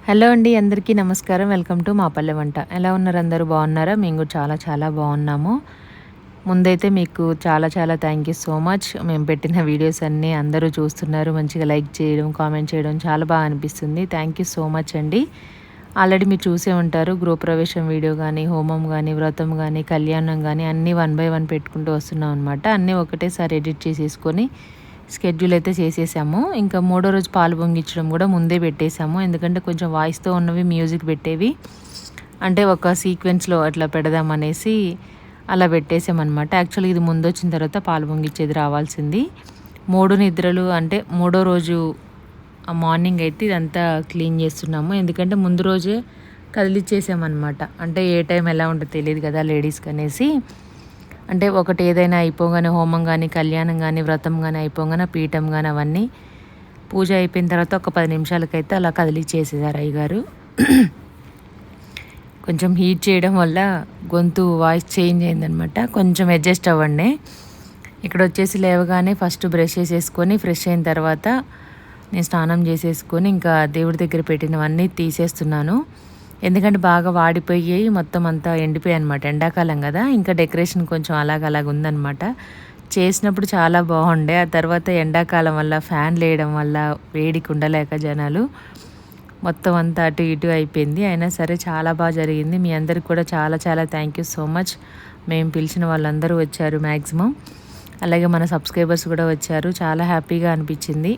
Hello అండి, అందరికీ నమస్కారం. వెల్కమ్ టు మా పల్లె వంట. ఎలా ఉన్నారు? అందరూ బాగున్నారా? మేము కూడా చాలా చాలా బాగున్నాము. ముందైతే మీకు చాలా చాలా థ్యాంక్ యూ సో మచ్. మేము పెట్టిన వీడియోస్ అన్నీ అందరూ చూస్తున్నారు. మంచిగా లైక్ చేయడం, కామెంట్ చేయడం చాలా బాగా అనిపిస్తుంది. థ్యాంక్ యూ సో మచ్ అండి. ఆల్రెడీ మీరు చూసే ఉంటారు. గృహప్రవేశం వీడియో కానీ, హోమం కానీ, వ్రతం కానీ, కళ్యాణం కానీ అన్నీ 1 బై 1 పెట్టుకుంటూ వస్తున్నాం అనమాట. అన్నీ ఒకటేసారి ఎడిట్ చేసేసుకొని షెడ్యూల్ అయితే చేసేసాము. ఇంకా మూడో రోజు పాలు పొంగించడం కూడా ముందే పెట్టేసాము. ఎందుకంటే కొంచెం వాయిస్తో ఉన్నవి మ్యూజిక్ పెట్టేవి అంటే ఒక సీక్వెన్స్లో అట్లా పెడదామనేసి అలా పెట్టేసామన్నమాట. యాక్చువల్గా ఇది ముందు వచ్చిన తర్వాత పాలు పొంగిచ్చేది రావాల్సింది. 3 నిద్రలు అంటే మూడో రోజు మార్నింగ్ అయితే ఇదంతా క్లీన్ చేస్తున్నాము. ఎందుకంటే ముందు రోజే కదిలిచ్చేసామన్నమాట. అంటే ఏ టైం ఎలా ఉంటుందో తెలియదు కదా లేడీస్కి అనేసి. అంటే ఒకటి ఏదైనా అయిపోగానే హోమం కానీ, కళ్యాణం కానీ, వ్రతం కానీ అయిపోగానే పీఠం కానీ అవన్నీ పూజ అయిపోయిన తర్వాత ఒక 10 నిమిషాలకైతే అలా కదిలిచ్చేసేసారు అయ్యగారు. కొంచెం హీట్ చేయడం వల్ల గొంతు వాయిస్ చేంజ్ అయిందనమాట. కొంచెం అడ్జస్ట్ అవ్వండి. ఇక్కడ వచ్చేసి లేవగానే ఫస్ట్ బ్రష్ చేసేసుకొని ఫ్రెష్ అయిన తర్వాత నేను స్నానం చేసేసుకొని ఇంకా దేవుడి దగ్గర పెట్టినవన్నీ తీసేస్తున్నాను. ఎందుకంటే బాగా వాడిపోయి మొత్తం అంతా ఎండిపోయాయి అనమాట. ఎండాకాలం కదా, ఇంకా డెకరేషన్ కొంచెం అలాగ ఉందన్నమాట. చేసినప్పుడు చాలా బాగుండే. ఆ తర్వాత ఎండాకాలం వల్ల ఫ్యాన్లు వేయడం వల్ల వేడికి ఉండలేక జనాలు మొత్తం అంతా అటు ఇటు అయిపోయింది. అయినా సరే చాలా బాగా జరిగింది. మీ అందరికి కూడా చాలా చాలా థ్యాంక్ యూ సో మచ్. మేము పిలిచిన వాళ్ళందరూ వచ్చారు మ్యాక్సిమం. అలాగే మన సబ్స్క్రైబర్స్ కూడా వచ్చారు. చాలా హ్యాపీగా అనిపించింది.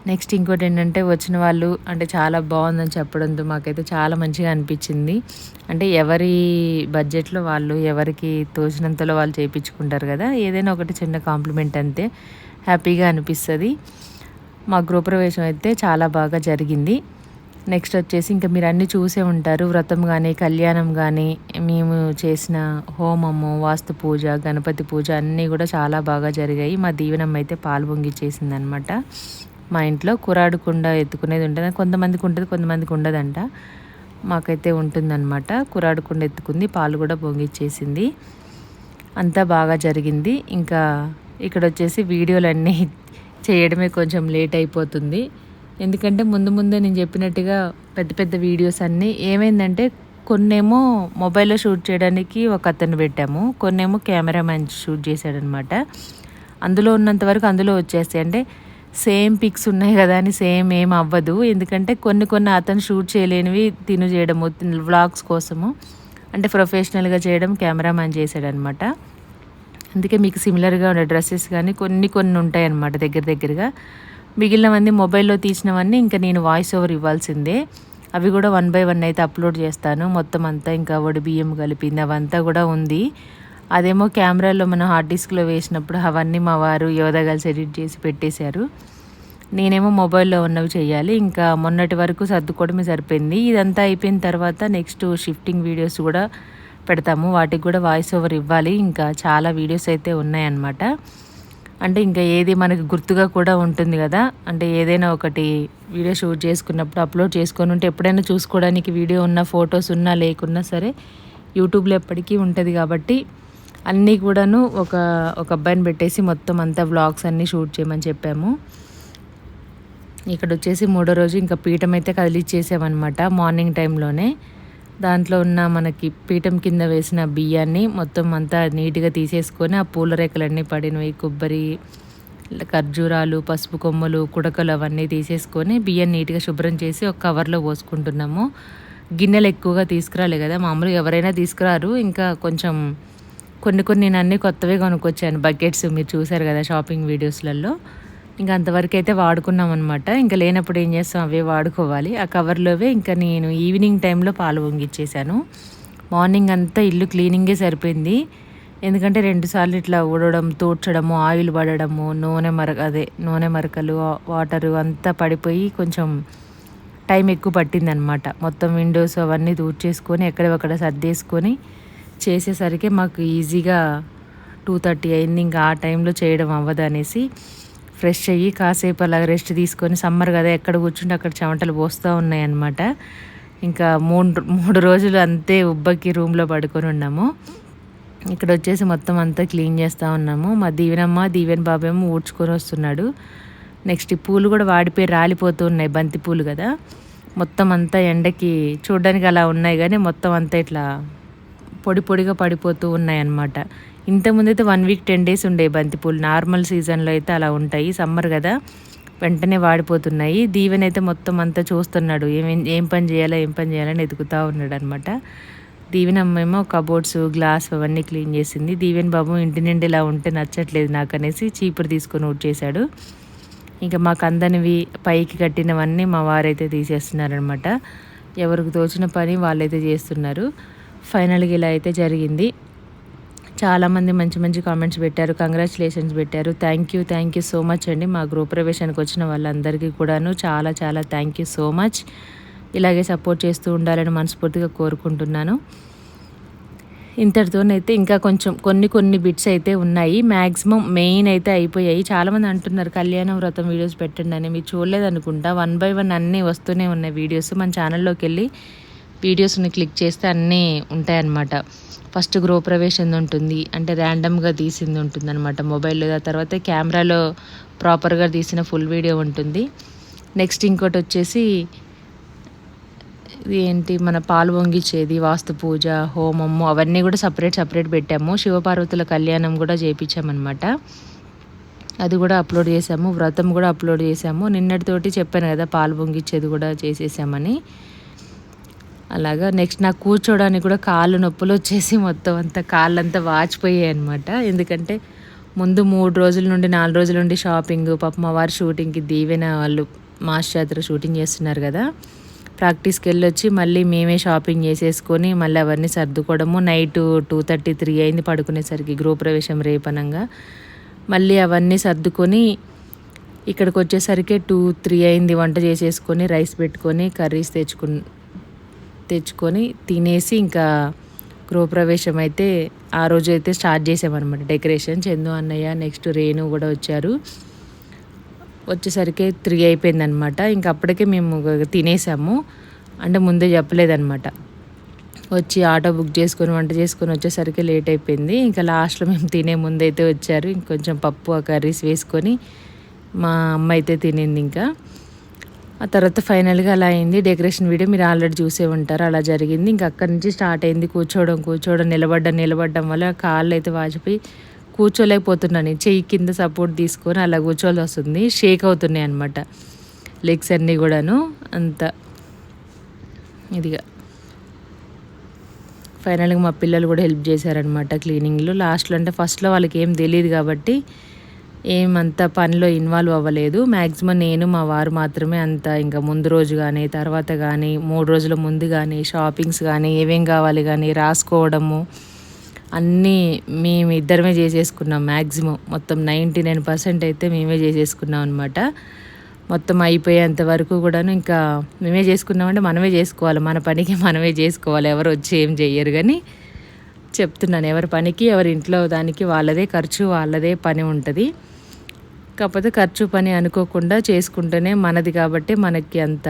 నెక్స్ట్ ఇంకోటి ఏంటంటే వచ్చిన వాళ్ళు అంటే చాలా బాగుందని చెప్పడంతో మాకైతే చాలా మంచిగా అనిపించింది. అంటే ఎవరి బడ్జెట్లో వాళ్ళు ఎవరికి తోచినంతలో వాళ్ళు చేయించుకుంటారు కదా, ఏదైనా ఒకటి చిన్న కాంప్లిమెంట్ అంతే హ్యాపీగా అనిపిస్తుంది. మా గృహప్రవేశం అయితే చాలా బాగా జరిగింది. నెక్స్ట్ వచ్చేసి ఇంకా మీరు అన్నీ చూసే ఉంటారు. వ్రతం కానీ, కళ్యాణం కానీ, మేము చేసిన హోమము, వాస్తు పూజ, గణపతి పూజ అన్నీ కూడా చాలా బాగా జరిగాయి. మా దీవెనమ్మ అయితే పాలు పొంగిచ్చేసిందనమాట. మా ఇంట్లో కురాడు కుండ ఎత్తుకునేది ఉంటుంది. కొంతమందికి ఉంటుంది, కొంతమందికి ఉండదంట. మాకైతే ఉంటుందన్నమాట. కురాడు కుండ ఎత్తుకుంది, పాలు కూడా పొంగిచ్చేసింది. అంతా బాగా జరిగింది. ఇంకా ఇక్కడ వచ్చేసి వీడియోలన్నీ చేయడమే కొంచెం లేట్ అయిపోతుంది. ఎందుకంటే ముందే నేను చెప్పినట్టుగా పెద్ద పెద్ద వీడియోస్ అన్నీ ఏమైందంటే కొన్నేమో మొబైల్లో షూట్ చేయడానికి ఒక అతను పెట్టాము, కొన్నేమో కెమెరామ్యాన్ షూట్ చేశాడనమాట. అందులో ఉన్నంత వరకు అందులో వచ్చేస్తాయి. అంటే సేమ్ పిక్స్ ఉన్నాయి కదా అని సేమ్ ఏం అవ్వదు. ఎందుకంటే కొన్ని అతను షూట్ చేయలేనివి తిను చేయడము వ్లాగ్స్ కోసము అంటే ప్రొఫెషనల్గా చేయడం కెమెరామ్యాన్ చేశాడనమాట. అందుకే మీకు సిమిలర్గా ఉండే డ్రెస్సెస్ కానీ కొన్ని ఉంటాయి అన్నమాట దగ్గరగా. మిగిలినవన్నీ మొబైల్లో తీసినవన్నీ ఇంకా నేను వాయిస్ ఓవర్ ఇవ్వాల్సిందే. అవి కూడా 1 బై 1 అయితే అప్లోడ్ చేస్తాను. మొత్తం అంతా ఇంకా వడి బియ్యం కలిపింది అవంతా కూడా ఉంది. అదేమో కెమెరాలో మనం హార్డ్ డిస్క్లో వేసినప్పుడు అవన్నీ మా వారు యోధ కలిసి ఎడిట్ చేసి పెట్టేశారు. నేనేమో మొబైల్లో ఉన్నవి చేయాలి. ఇంకా మొన్నటి వరకు సర్దుకోవడమే సరిపోయింది. ఇదంతా అయిపోయిన తర్వాత నెక్స్ట్ షిఫ్టింగ్ వీడియోస్ కూడా పెడతాము. వాటికి కూడా వాయిస్ ఓవర్ ఇవ్వాలి. ఇంకా చాలా వీడియోస్ అయితే ఉన్నాయన్నమాట. అంటే ఇంకా ఏది మనకి గుర్తుగా కూడా ఉంటుంది కదా, అంటే ఏదైనా ఒకటి వీడియో షూట్ చేసుకున్నప్పుడు అప్లోడ్ చేసుకొని ఉంటే ఎప్పుడైనా చూసుకోవడానికి వీడియో ఉన్న ఫొటోస్ ఉన్నా లేకున్నా సరే యూట్యూబ్లో ఎప్పటికీ ఉంటుంది. కాబట్టి అన్నీ కూడాను ఒక అబ్బాయిని పెట్టేసి మొత్తం అంతా వ్లాగ్స్ అన్నీ షూట్ చేయమని చెప్పాము. ఇక్కడ వచ్చేసి మూడో రోజు ఇంకా పీఠం అయితే కదిలిచ్చేసామన్నమాట మార్నింగ్ టైంలోనే. దాంట్లో ఉన్న మనకి పీఠం కింద వేసిన బియ్యాన్ని మొత్తం అంతా నీట్గా తీసేసుకొని ఆ పూల రేఖలన్నీ పడినవి, కొబ్బరి, ఖర్జూరాలు, పసుపు కొమ్మలు, కుడకలు అవన్నీ తీసేసుకొని బియ్యం నీట్గా శుభ్రం చేసి ఒక కవర్లో పోసుకుంటున్నాము. గిన్నెలు ఎక్కువగా తీసుకురాలే కదా, మామూలుగా ఎవరైనా తీసుకురారు. ఇంకా కొంచెం కొన్ని నేను అన్నీ కొత్తవే కొనుక్కొచ్చాను. బకెట్స్ మీరు చూసారు కదా షాపింగ్ వీడియోస్లలో. ఇంకా అంతవరకు అయితే వాడుకున్నాం అనమాట. ఇంకా లేనప్పుడు ఏం చేస్తాం, అవే వాడుకోవాలి. ఆ కవర్లోవే ఇంకా నేను ఈవినింగ్ టైంలో పాలు పొంగిచ్చేసాను. మార్నింగ్ అంతా ఇల్లు క్లీనింగే సరిపోయింది. ఎందుకంటే 2 సార్లు ఇట్లా ఊడడం, తూడ్చడము, ఆయిల్ పడడము, నూనె మరకలు, వాటరు అంతా పడిపోయి కొంచెం టైం ఎక్కువ పట్టిందనమాట. మొత్తం విండోస్ అవన్నీ తూడ్చేసుకొని ఎక్కడొక్కడ సర్దేసుకొని చేసేసరికి మాకు ఈజీగా 2:30 అయింది. ఇంకా ఆ టైంలో చేయడం అవ్వదు అనేసి ఫ్రెష్ అయ్యి కాసేపు అలా రెస్ట్ తీసుకొని, సమ్మర్ కదా ఎక్కడ కూర్చుంటే అక్కడ చెమటలు పోస్తూ ఉన్నాయన్నమాట. ఇంకా 3 రోజులు అంతే ఉబ్బకి రూమ్లో పడుకొని ఉన్నాము. ఇక్కడ వచ్చేసి మొత్తం అంతా క్లీన్ చేస్తూ ఉన్నాము. మా దీవెన్ బాబేమో ఊడ్చుకొని వస్తున్నాడు. నెక్స్ట్ ఈ పూలు కూడా వాడిపోయి రాలిపోతూ ఉన్నాయి, బంతి పూలు కదా. మొత్తం అంతా ఎండకి చూడడానికి అలా ఉన్నాయి కానీ మొత్తం అంతా ఇట్లా పొడి పొడిగా పడిపోతూ ఉన్నాయన్నమాట. ఇంతకుముందైతే 1 వీక్ 10 డేస్ ఉండే బంతిపూలు. నార్మల్ సీజన్లో అయితే అలా ఉంటాయి, సమ్మర్ కదా వెంటనే వాడిపోతున్నాయి. దీవెన అయితే మొత్తం అంతా చూస్తున్నాడు, ఏం పని చేయాలని ఎదుగుతూ ఉన్నాడు అనమాట. దీవెన అమ్మేమో కబోర్డ్స్ గ్లాస్ అవన్నీ క్లీన్ చేసింది. దీవెన బాబు ఇంటి నిండి ఇలా ఉంటే నచ్చట్లేదు నాకు అనేసి చీపురు తీసుకొని ఊడ్చేశాడు. ఇంకా మాకు అందనివి పైకి కట్టినవన్నీ మా వారైతే తీసేస్తున్నారనమాట. ఎవరికి తోచిన పని వాళ్ళైతే చేస్తున్నారు. ఫైనల్గా ఇలా అయితే జరిగింది. చాలామంది మంచి మంచి కామెంట్స్ పెట్టారు, కంగ్రాచులేషన్స్ పెట్టారు. థ్యాంక్ యూ సో మచ్ అండి. మా గృహప్రవేశానికి వచ్చిన వాళ్ళందరికీ కూడాను చాలా చాలా థ్యాంక్ యూ సో మచ్. ఇలాగే సపోర్ట్ చేస్తూ ఉండాలని మనస్ఫూర్తిగా కోరుకుంటున్నాను. ఇంతటితోనైతే ఇంకా కొంచెం కొన్ని బిట్స్ అయితే ఉన్నాయి. మ్యాక్సిమం మెయిన్ అయితే అయిపోయాయి. చాలామంది అంటున్నారు కళ్యాణ వ్రతం వీడియోస్ పెట్టండి అని. మీరు చూడలేదనుకుంటా, 1 by 1 అన్నీ వస్తూనే ఉన్నాయి వీడియోస్. మన ఛానల్లోకి వెళ్ళి వీడియోస్ని క్లిక్ చేస్తే అన్నీ ఉంటాయన్నమాట. ఫస్ట్ గృహప్రవేశం ఉంటుంది, అంటే ర్యాండమ్గా తీసింది ఉంటుంది అనమాట మొబైల్లో. ఆ తర్వాత కెమెరాలో ప్రాపర్గా తీసిన ఫుల్ వీడియో ఉంటుంది. నెక్స్ట్ ఇంకోటి వచ్చేసి ఇది ఏంటి, మన పాలు పొంగిచ్చేది, వాస్తు పూజ, హోమము అవన్నీ కూడా సపరేట్ పెట్టాము. శివపార్వతుల కళ్యాణం కూడా చేయించామన్నమాట. అది కూడా అప్లోడ్ చేసాము. వ్రతం కూడా అప్లోడ్ చేసాము. నిన్నటితోటి చెప్పాను కదా పాలు పొంగిచ్చేది కూడా చేసేసామని. అలాగా నెక్స్ట్ నాకు కూర్చోడానికి కూడా కాళ్ళు నొప్పులు వచ్చేసి మొత్తం అంతా కాళ్ళంతా వాచిపోయాయి అనమాట. ఎందుకంటే ముందు 3 రోజుల నుండి 4 రోజుల నుండి షాపింగ్, పాప మా వారి షూటింగ్కి దీవెన వాళ్ళు మాస్ జాతర షూటింగ్ చేస్తున్నారు కదా, ప్రాక్టీస్కి వెళ్ళొచ్చి మళ్ళీ మేమే షాపింగ్ చేసేసుకొని మళ్ళీ అవన్నీ సర్దుకోవడము. నైట్ 2:30, 3 అయింది పడుకునేసరికి, గృహప్రవేశం రేపనంగా. మళ్ళీ అవన్నీ సర్దుకొని ఇక్కడికి వచ్చేసరికి 2, 3 అయింది. వంట చేసేసుకొని రైస్ పెట్టుకొని కర్రీస్ తెచ్చుకొని తినేసి ఇంకా గృహప్రవేశం అయితే ఆ రోజు అయితే స్టార్ట్ చేసామన్నమాట. డెకరేషన్ చందు అన్నయ్య నెక్స్ట్ రేణు కూడా వచ్చారు. వచ్చేసరికి 3 అయిపోయిందనమాట. ఇంకా అప్పటికే మేము తినేసాము, అంటే ముందే చెప్పలేదన్నమాట. వచ్చి ఆటో బుక్ చేసుకొని వంట చేసుకొని వచ్చేసరికి లేట్ అయిపోయింది. ఇంకా లాస్ట్లో మేము తినే ముందైతే వచ్చారు. ఇంకొంచెం పప్పు ఆ కర్రీస్ వేసుకొని మా అమ్మ అయితే తినింది. ఇంకా ఆ తర్వాత ఫైనల్గా అలా అయింది. డెకరేషన్ వీడియో మీరు ఆల్రెడీ చూసే ఉంటారు. అలా జరిగింది. ఇంకా అక్కడి నుంచి స్టార్ట్ అయింది కూర్చోవడం నిలబడ్డం వల్ల కాళ్ళు అయితే వాచిపోయి కూర్చోలేకపోతున్నాను. చెయ్యి కింద సపోర్ట్ తీసుకొని అలా కూర్చోవాల్సి వస్తుంది. షేక్ అవుతున్నాయి అనమాట లెగ్స్ అన్నీ కూడాను. అంత ఇదిగా ఫైనల్గా మా పిల్లలు కూడా హెల్ప్ చేశారనమాట క్లీనింగ్లో. లాస్ట్లో అంటే ఫస్ట్లో వాళ్ళకి ఏం తెలియదు కాబట్టి ఏమంత పనిలో ఇన్వాల్వ్ అవ్వలేదు. మ్యాక్సిమం నేను మా వారు మాత్రమే అంత. ఇంకా ముందు రోజు కానీ తర్వాత కానీ 3 రోజుల ముందు కానీ షాపింగ్స్ కానీ ఏమేం కావాలి కానీ రాసుకోవడము అన్నీ మేము ఇద్దరమే చేసేసుకున్నాం. మ్యాక్సిమం మొత్తం 99% అయితే మేమే చేసేసుకున్నాం అనమాట. మొత్తం అయిపోయేంత వరకు కూడాను ఇంకా మేమే చేసుకున్నామంటే మనమే చేసుకోవాలి, మన పనికి మనమే చేసుకోవాలి. ఎవరు వచ్చి ఏం చెయ్యరు. కానీ చెప్తున్నాను, ఎవరి పనికి ఎవరి ఇంట్లో దానికి వాళ్ళదే ఖర్చు, వాళ్ళదే పని ఉంటుంది. కాకపోతే ఖర్చు పని అనుకోకుండా చేసుకుంటేనే మనది కాబట్టి మనకి అంత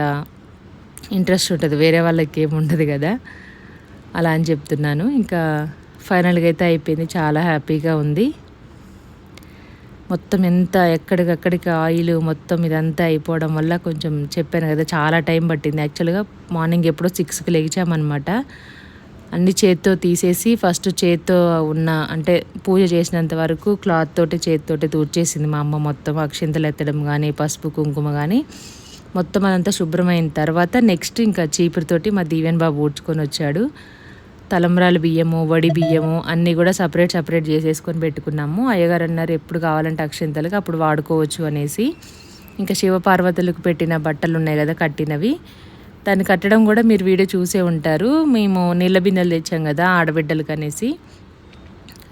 ఇంట్రెస్ట్ ఉంటుంది, వేరే వాళ్ళకి ఏమి ఉండదు కదా, అలా అని చెప్తున్నాను. ఇంకా ఫైనల్గా అయితే అయిపోయింది. చాలా హ్యాపీగా ఉంది. మొత్తం ఎంత ఎక్కడికక్కడికి ఆయిల్ మొత్తం ఇదంతా అయిపోవడం వల్ల కొంచెం చెప్పాను కదా చాలా టైం పట్టింది. యాక్చువల్గా మార్నింగ్ ఎప్పుడో 6కి లేచామన్నమాట. అన్ని చేత్తో తీసేసి ఫస్ట్ చేత్తో ఉన్న అంటే పూజ చేసినంత వరకు క్లాత్ తోటి చేతితోటి తూడ్చేసింది మా అమ్మ. మొత్తం అక్షింతలు ఎత్తడం కానీ పసుపు కుంకుమ కానీ మొత్తం అదంతా శుభ్రమైన తర్వాత నెక్స్ట్ ఇంకా చీపురుతోటి మా దీవెన్ బాబు ఊడ్చుకొని వచ్చాడు. తలంబ్రాలు బియ్యము, వడి బియ్యము అన్నీ కూడా సపరేట్ చేసేసుకొని పెట్టుకున్నాము. అయ్యగారు అన్నారు ఎప్పుడు కావాలంటే అక్షింతలకు అప్పుడు వాడుకోవచ్చు అనేసి. ఇంకా శివపార్వతులకు పెట్టిన బట్టలు ఉన్నాయి కదా కట్టినవి, దాన్ని కట్టడం కూడా మీరు వీడియో చూసే ఉంటారు. మేము నీళ్ళ బిందెలు తెచ్చాం కదా ఆడబిడ్డలకు అనేసి,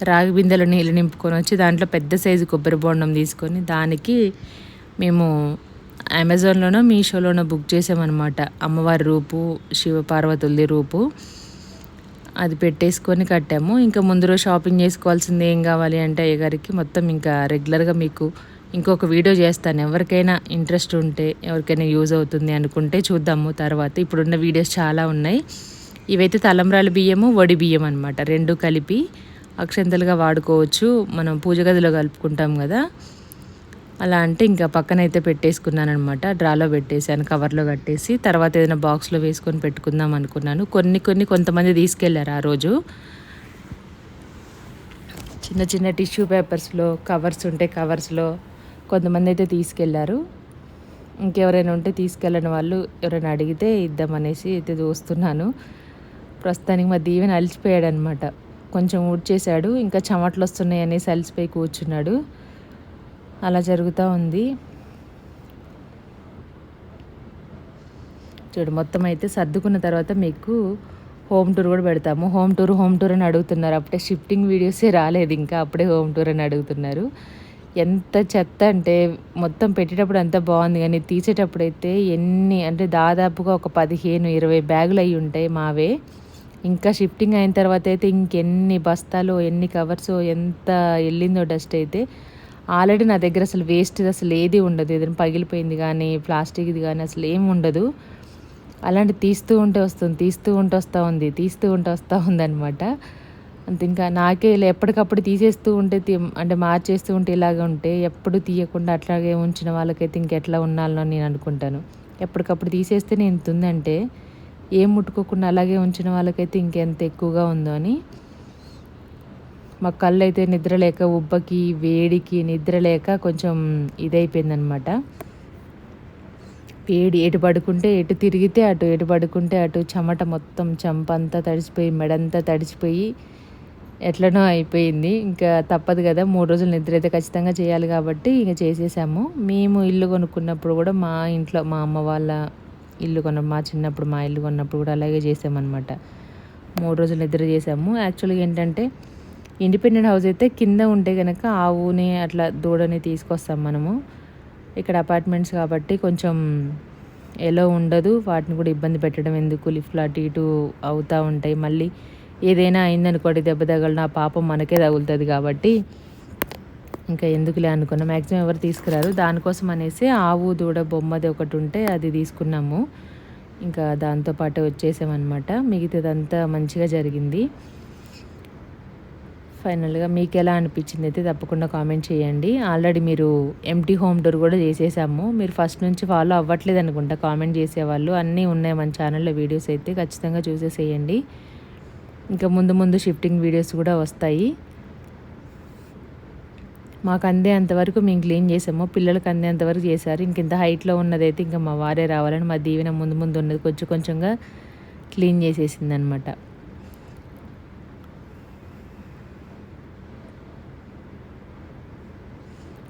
రాగి బిందెలో నీళ్ళు నింపుకొని వచ్చి దాంట్లో పెద్ద సైజు కొబ్బరి బొండం తీసుకొని దానికి మేము అమెజాన్లోనో మీషోలోనో బుక్ చేసామన్నమాట. అమ్మవారి రూపు, శివపార్వతులది రూపు అది పెట్టేసుకొని కట్టాము. ఇంకా ముందు రోజు షాపింగ్ చేసుకోవాల్సింది ఏం కావాలి అంటే అయ్యగారికి మొత్తం ఇంకా రెగ్యులర్గా మీకు ఇంకొక వీడియో చేస్తాను. ఎవరికైనా ఇంట్రెస్ట్ ఉంటే, ఎవరికైనా యూజ్ అవుతుంది అనుకుంటే చూద్దాము తర్వాత. ఇప్పుడున్న వీడియోస్ చాలా ఉన్నాయి. ఇవైతే తలంబ్రాల బియ్యము, వడి బియ్యం అనమాట, 2 కలిపి అక్షంతలుగా వాడుకోవచ్చు. మనం పూజ గదిలో కలుపుకుంటాం కదా, అలా అంటే ఇంకా పక్కనైతే పెట్టేసుకున్నాననమాట. డ్రాలో పెట్టేసాను కవర్లో కట్టేసి. తర్వాత ఏదైనా బాక్స్‌లో వేసుకొని పెట్టుకుందాం అనుకున్నాను. కొంతమంది తీసుకెళ్లారు ఆ రోజు. చిన్న చిన్న టిష్యూ పేపర్స్‌లో కవర్స్ ఉంటే కవర్స్‌లో కొంతమందైతే తీసుకెళ్లారు. ఇంకెవరైనా ఉంటే తీసుకెళ్ళని వాళ్ళు ఎవరైనా అడిగితే ఇద్దామనేసి అయితే చూస్తున్నాను. ప్రస్తుతానికి మా దీవెన అలిసిపోయాడనమాట. కొంచెం ఊడ్చేశాడు. ఇంకా చెమటలొస్తున్నాయి అనేసి అలిసిపోయి కూర్చున్నాడు. అలా జరుగుతూ ఉంది. చూడు మొత్తం అయితే సర్దుకున్న తర్వాత మీకు హోమ్ టూర్ కూడా పెడతాము. హోమ్ టూర్ అని అడుగుతున్నారు. అప్పుడే షిఫ్టింగ్ వీడియోసే రాలేదు ఇంకా. అప్పుడే హోమ్ టూర్ అని అడుగుతున్నారు. ఎంత చెత్త అంటే మొత్తం పెట్టేటప్పుడు అంతా బాగుంది కానీ తీసేటప్పుడైతే ఎన్ని అంటే దాదాపుగా ఒక 15-20 బ్యాగులు అయి ఉంటాయి మావే. ఇంకా షిఫ్టింగ్ అయిన తర్వాత అయితే ఇంకెన్ని బస్తాలు ఎన్ని కవర్స్ ఎంత వెళ్ళిందో డస్ట్ అయితే. ఆల్రెడీ నా దగ్గర అసలు వేస్ట్ అసలు ఏది ఉండదు. ఏదైనా పగిలిపోయింది కానీ ప్లాస్టిక్ది కానీ అసలు ఏమి ఉండదు. అలాంటి తీస్తూ ఉంటే వస్తూ ఉందనమాట. అంత ఇంకా నాకే ఇలా ఎప్పటికప్పుడు తీసేస్తూ ఉంటే అంటే మార్చేస్తూ ఉంటే ఇలాగ ఉంటే ఎప్పుడు తీయకుండా అట్లాగే ఉంచిన వాళ్ళకైతే ఇంకెట్లా ఉండాలో నేను అనుకుంటాను. ఎప్పటికప్పుడు తీసేస్తే నేను ఉందంటే ఏం ముట్టుకోకుండా అలాగే ఉంచిన వాళ్ళకైతే ఇంకెంత ఎక్కువగా ఉందో అని. మా కళ్ళు అయితే నిద్రలేక ఉబ్బకి వేడికి నిద్రలేక కొంచెం ఇదైపోయిందనమాట. వేడి ఎటు పడుకుంటే ఎటు తిరిగితే అటు, ఎటు పడుకుంటే అటు చెమట మొత్తం చెంపంతా తడిసిపోయి మెడంతా తడిసిపోయి ఎట్లనో అయిపోయింది. ఇంకా తప్పదు కదా, 3 రోజులు నిద్ర అయితే ఖచ్చితంగా చేయాలి కాబట్టి ఇక చేసేసాము. మేము ఇల్లు కొనుక్కున్నప్పుడు కూడా మా ఇంట్లో మా అమ్మ వాళ్ళ ఇల్లు మా చిన్నప్పుడు మా ఇల్లు కొన్నప్పుడు కూడా అలాగే చేసామన్నమాట. 3 రోజులు నిద్ర చేసాము. యాక్చువల్గా ఏంటంటే ఇండిపెండెంట్ హౌస్ అయితే కింద ఉంటే కనుక ఆవుని అట్లా దూడని తీసుకొస్తాం మనము. ఇక్కడ అపార్ట్మెంట్స్ కాబట్టి కొంచెం ఎలా ఉండదు. వాటిని కూడా ఇబ్బంది పెట్టడం ఎందుకు, లిఫ్ట్లు అటు ఇటు అవుతూ ఉంటాయి. మళ్ళీ ఏదైనా అయిందనుకోండి దెబ్బ తగలన ఆ పాపం మనకే తగులుతుంది కాబట్టి ఇంకా ఎందుకులే అనుకున్నాం. మ్యాక్సిమం ఎవరు తీసుకురారు. దానికోసం అనేసి ఆవు దూడ బొమ్మది ఒకటి ఉంటే అది తీసుకున్నాము. ఇంకా దాంతోపాటు వచ్చేసామన్నమాట. మిగతాదంతా మంచిగా జరిగింది. ఫైనల్గా మీకు ఎలా అనిపించింది అయితే తప్పకుండా కామెంట్ చేయండి. ఆల్రెడీ మీరు ఎంటీ హోమ్ టూర్ కూడా చేసేసాము. మీరు ఫస్ట్ నుంచి ఫాలో అవ్వట్లేదు అనుకుంటా కామెంట్ చేసేవాళ్ళు. అన్నీ ఉన్నాయి మన ఛానల్లో వీడియోస్ అయితే ఖచ్చితంగా చూసేసేయండి. ఇంకా ముందు షిఫ్టింగ్ వీడియోస్ కూడా వస్తాయి. మాకు అంతవరకు మేము క్లీన్ చేసాము. పిల్లలకి అంతవరకు చేశారు. ఇంత హైట్లో ఉన్నదైతే ఇంకా మా వారే రావాలని మా దీవెన ముందు ఉన్నది కొంచెంగా క్లీన్ చేసేసిందనమాట.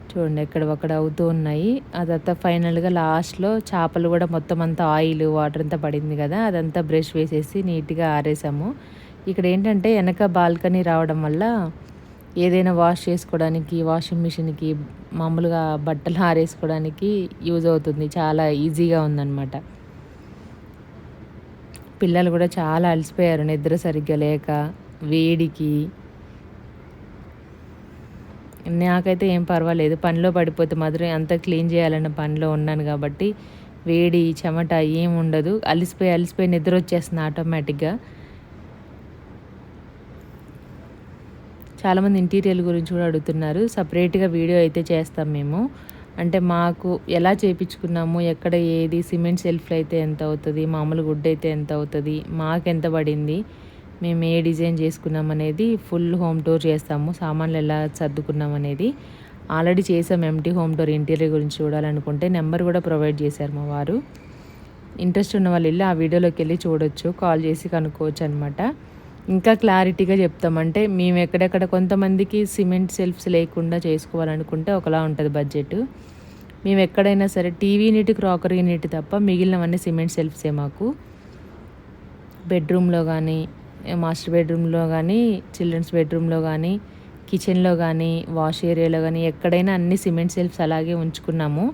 చూడండి ఎక్కడొక్కడ అవుతూ ఉన్నాయి. అదంతా ఫైనల్గా లాస్ట్లో చేపలు కూడా మొత్తం అంతా ఆయిల్ వాటర్ అంతా పడింది కదా, అదంతా బ్రష్ వేసేసి నీట్గా ఆరేసాము. ఇక్కడ ఏంటంటే వెనక బాల్కనీ రావడం వల్ల ఏదైనా వాష్ చేసుకోవడానికి వాషింగ్ మిషన్కి మామూలుగా బట్టలు ఆరేసుకోవడానికి యూజ్ అవుతుంది. చాలా ఈజీగా ఉందన్నమాట. పిల్లలు కూడా చాలా అలసిపోయారు నిద్ర సరిగ్గా లేక వేడికి. నాకైతే ఏం పర్వాలేదు, పనిలో పడిపోతే మాత్రం అంతా క్లీన్ చేయాలన్న పనిలో ఉన్నాను కాబట్టి వేడి చెమట ఏం ఉండదు. అలిసిపోయి నిద్ర వచ్చేస్తుంది ఆటోమేటిక్గా. చాలామంది ఇంటీరియర్ గురించి కూడా అడుగుతున్నారు. సపరేట్గా వీడియో అయితే చేస్తాం మేము. అంటే మాకు ఎలా చేయించుకున్నాము, ఎక్కడ ఏది సిమెంట్ సెల్ఫ్లు అయితే ఎంత అవుతుంది, మామూలు వుడ్ అయితే ఎంత అవుతుంది, మాకు ఎంత పడింది, మేము ఏ డిజైన్ చేసుకున్నాం అనేది ఫుల్ హోమ్ టూర్ చేస్తాము. సామాన్లు ఎలా సర్దుకున్నాం అనేది ఆల్రెడీ చేసాం. ఎంటీ హోమ్ టూర్ ఇంటీరియర్ గురించి చూడాలనుకుంటే నెంబర్ కూడా ప్రొవైడ్ చేశారు మా వారు. ఇంట్రెస్ట్ ఉన్న వాళ్ళు వెళ్ళి ఆ వీడియోలోకి వెళ్ళి చూడొచ్చు, కాల్ చేసి కనుక్కోవచ్చు అనమాట. ఇంకా క్లారిటీగా చెప్తామంటే మేము ఎక్కడెక్కడ కొంతమందికి సిమెంట్ సెల్ఫ్స్ లేకుండా చేసుకోవాలనుకుంటే ఒకలా ఉంటుంది బడ్జెట్. మేము ఎక్కడైనా సరే టీవీ యూనిట్ క్రాకరీ యూనిట్ తప్ప మిగిలినవన్నీ సిమెంట్ సెల్ఫ్సే మాకు. బెడ్రూమ్లో కానీ మాస్టర్ బెడ్రూమ్లో కానీ చిల్డ్రన్స్ బెడ్రూమ్లో కానీ కిచెన్లో కానీ వాష్ ఏరియాలో కానీ ఎక్కడైనా అన్ని సిమెంట్ సెల్ఫ్స్ అలాగే ఉంచుకున్నాము.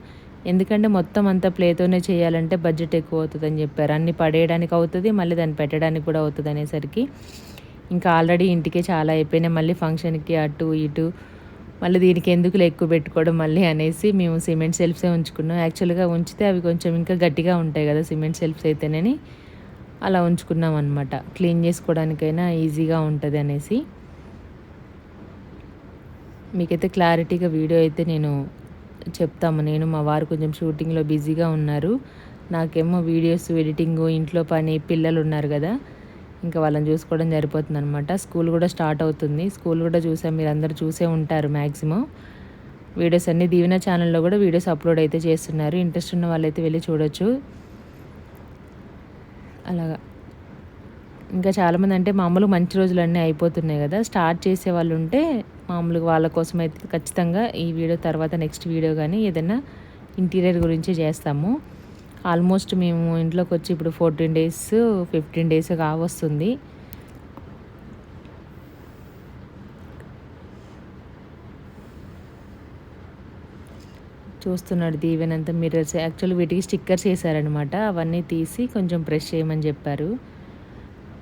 ఎందుకంటే మొత్తం అంతా ప్లేతోనే చేయాలంటే బడ్జెట్ ఎక్కువ అవుతుందని చెప్పారు. అన్నీ పడేయడానికి అవుతుంది, మళ్ళీ దాన్ని పెట్టడానికి కూడా అవుతుంది అనేసరికి ఇంకా ఆల్రెడీ ఇంటికే చాలా అయిపోయినాయి. మళ్ళీ ఫంక్షన్కి అటు ఇటు మళ్ళీ దీనికి ఎందుకు ఎక్కువ పెట్టుకోవడం మళ్ళీ అనేసి మేము సిమెంట్ సెల్ఫ్సే ఉంచుకున్నాం. యాక్చువల్గా ఉంచితే అవి కొంచెం ఇంకా గట్టిగా ఉంటాయి కదా సిమెంట్ సెల్ఫ్స్ అయితేనని అలా ఉంచుకున్నాం అనమాట. క్లీన్ చేసుకోవడానికైనా ఈజీగా ఉంటుంది అనేసి. మీకైతే క్లారిటీగా వీడియో అయితే నేను చెప్తాము. నేను మా వారు కొంచెం షూటింగ్లో బిజీగా ఉన్నారు. నాకేమో వీడియోస్ ఎడిటింగు, ఇంట్లో పని, పిల్లలు ఉన్నారు కదా, ఇంకా వాళ్ళని చూసుకోవడం సరిపోతుందనమాట. స్కూల్ కూడా స్టార్ట్ అవుతుంది. స్కూల్ కూడా చూసాం, మీరు అందరూ చూసే ఉంటారు మ్యాక్సిమం. వీడియోస్ అన్నీ దీవెన ఛానల్లో కూడా వీడియోస్ అప్లోడ్ అయితే చేస్తున్నారు. ఇంట్రెస్ట్ ఉన్న వాళ్ళైతే వెళ్ళి చూడొచ్చు. అలాగా ఇంకా చాలామంది అంటే మామూలుగా మంచి రోజులు అన్నీ అయిపోతున్నాయి కదా, స్టార్ట్ చేసే వాళ్ళు ఉంటే మామూలుగా వాళ్ళ కోసం అయితే ఖచ్చితంగా ఈ వీడియో తర్వాత నెక్స్ట్ వీడియో కానీ ఏదైనా ఇంటీరియర్ గురించి చేస్తాము. ఆల్మోస్ట్ మేము ఇంట్లోకి వచ్చి ఇప్పుడు 14 డేస్ 15 డేస్ కావస్తుంది. చూస్తున్నాడు దీవెనంతా మిర్రర్స్. యాక్చువల్లీ వీటికి స్టిక్కర్స్ వేసారనమాట. అవన్నీ తీసి కొంచెం ప్రెస్ చేయమని చెప్పారు.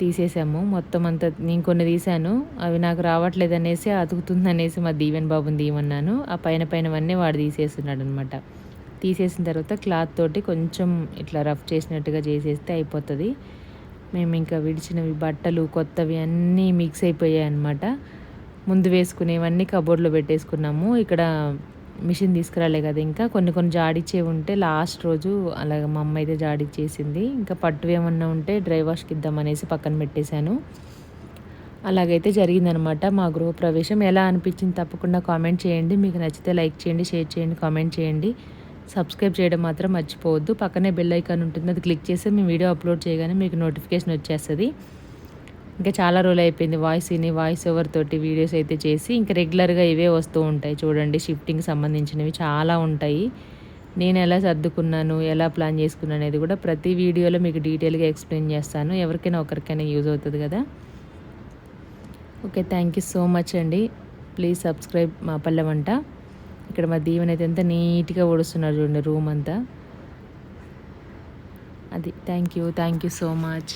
తీసేసాము మొత్తం అంతా. నేను కొన్ని తీసాను, అవి నాకు రావట్లేదు అనేసి, అతుకుతుందనేసి మా దీవెన్ బాబుని తీయమన్నాను. ఆ పైనవన్నీ వాడు తీసేస్తున్నాడు అనమాట. తీసేసిన తర్వాత క్లాత్ తోటి కొంచెం ఇట్లా రఫ్ చేసినట్టుగా చేసేస్తే అయిపోతుంది. మేము ఇంకా విడిచినవి బట్టలు కొత్తవి అన్నీ మిక్స్ అయిపోయాయి అనమాట. ముందు వేసుకునేవన్నీ కబోర్డ్లో పెట్టేసుకున్నాము. ఇక్కడ మిషన్ తీసుకురాలే కదా, ఇంకా కొన్ని జాడిచ్చేవి ఉంటే లాస్ట్ రోజు అలాగ మా అమ్మ అయితే జాడిచ్చేసింది. ఇంకా పట్టు ఏమన్నా ఉంటే డ్రై వాష్కి ఇద్దామనేసి పక్కన పెట్టేశాను. అలాగైతే జరిగిందనమాట మా గృహప్రవేశం. ఎలా అనిపించింది తప్పకుండా కామెంట్ చేయండి. మీకు నచ్చితే లైక్ చేయండి, షేర్ చేయండి, కామెంట్ చేయండి. సబ్స్క్రైబ్ చేయడం మాత్రం మర్చిపోవద్దు. పక్కనే బెల్ ఐకాన్ ఉంటుంది, అది క్లిక్ చేస్తే మేము వీడియో అప్లోడ్ చేయగానే మీకు నోటిఫికేషన్ వచ్చేస్తుంది. ఇంకా చాలా రోజులు అయిపోయింది వాయిస్ ఓవర్ తోటి వీడియోస్ అయితే చేసి. ఇంకా రెగ్యులర్గా ఇవే వస్తూ ఉంటాయి చూడండి. షిఫ్టింగ్ సంబంధించినవి చాలా ఉంటాయి. నేను ఎలా సర్దుకున్నాను, ఎలా ప్లాన్ చేసుకున్నాను అనేది కూడా ప్రతి వీడియోలో మీకు డీటెయిల్గా ఎక్స్ప్లెయిన్ చేస్తాను. ఎవరికైనా ఒకరికైనా యూజ్ అవుతుంది కదా. Okay, thank you so much అండి. ప్లీజ్ సబ్స్క్రైబ్ మా పల్లె వంట. ఇక్కడ మా దీవెన అయితే ఎంత నీట్గా ఊడుస్తున్నారు చూడండి రూమ్ అంతా. అది థ్యాంక్ యూ సో మచ్.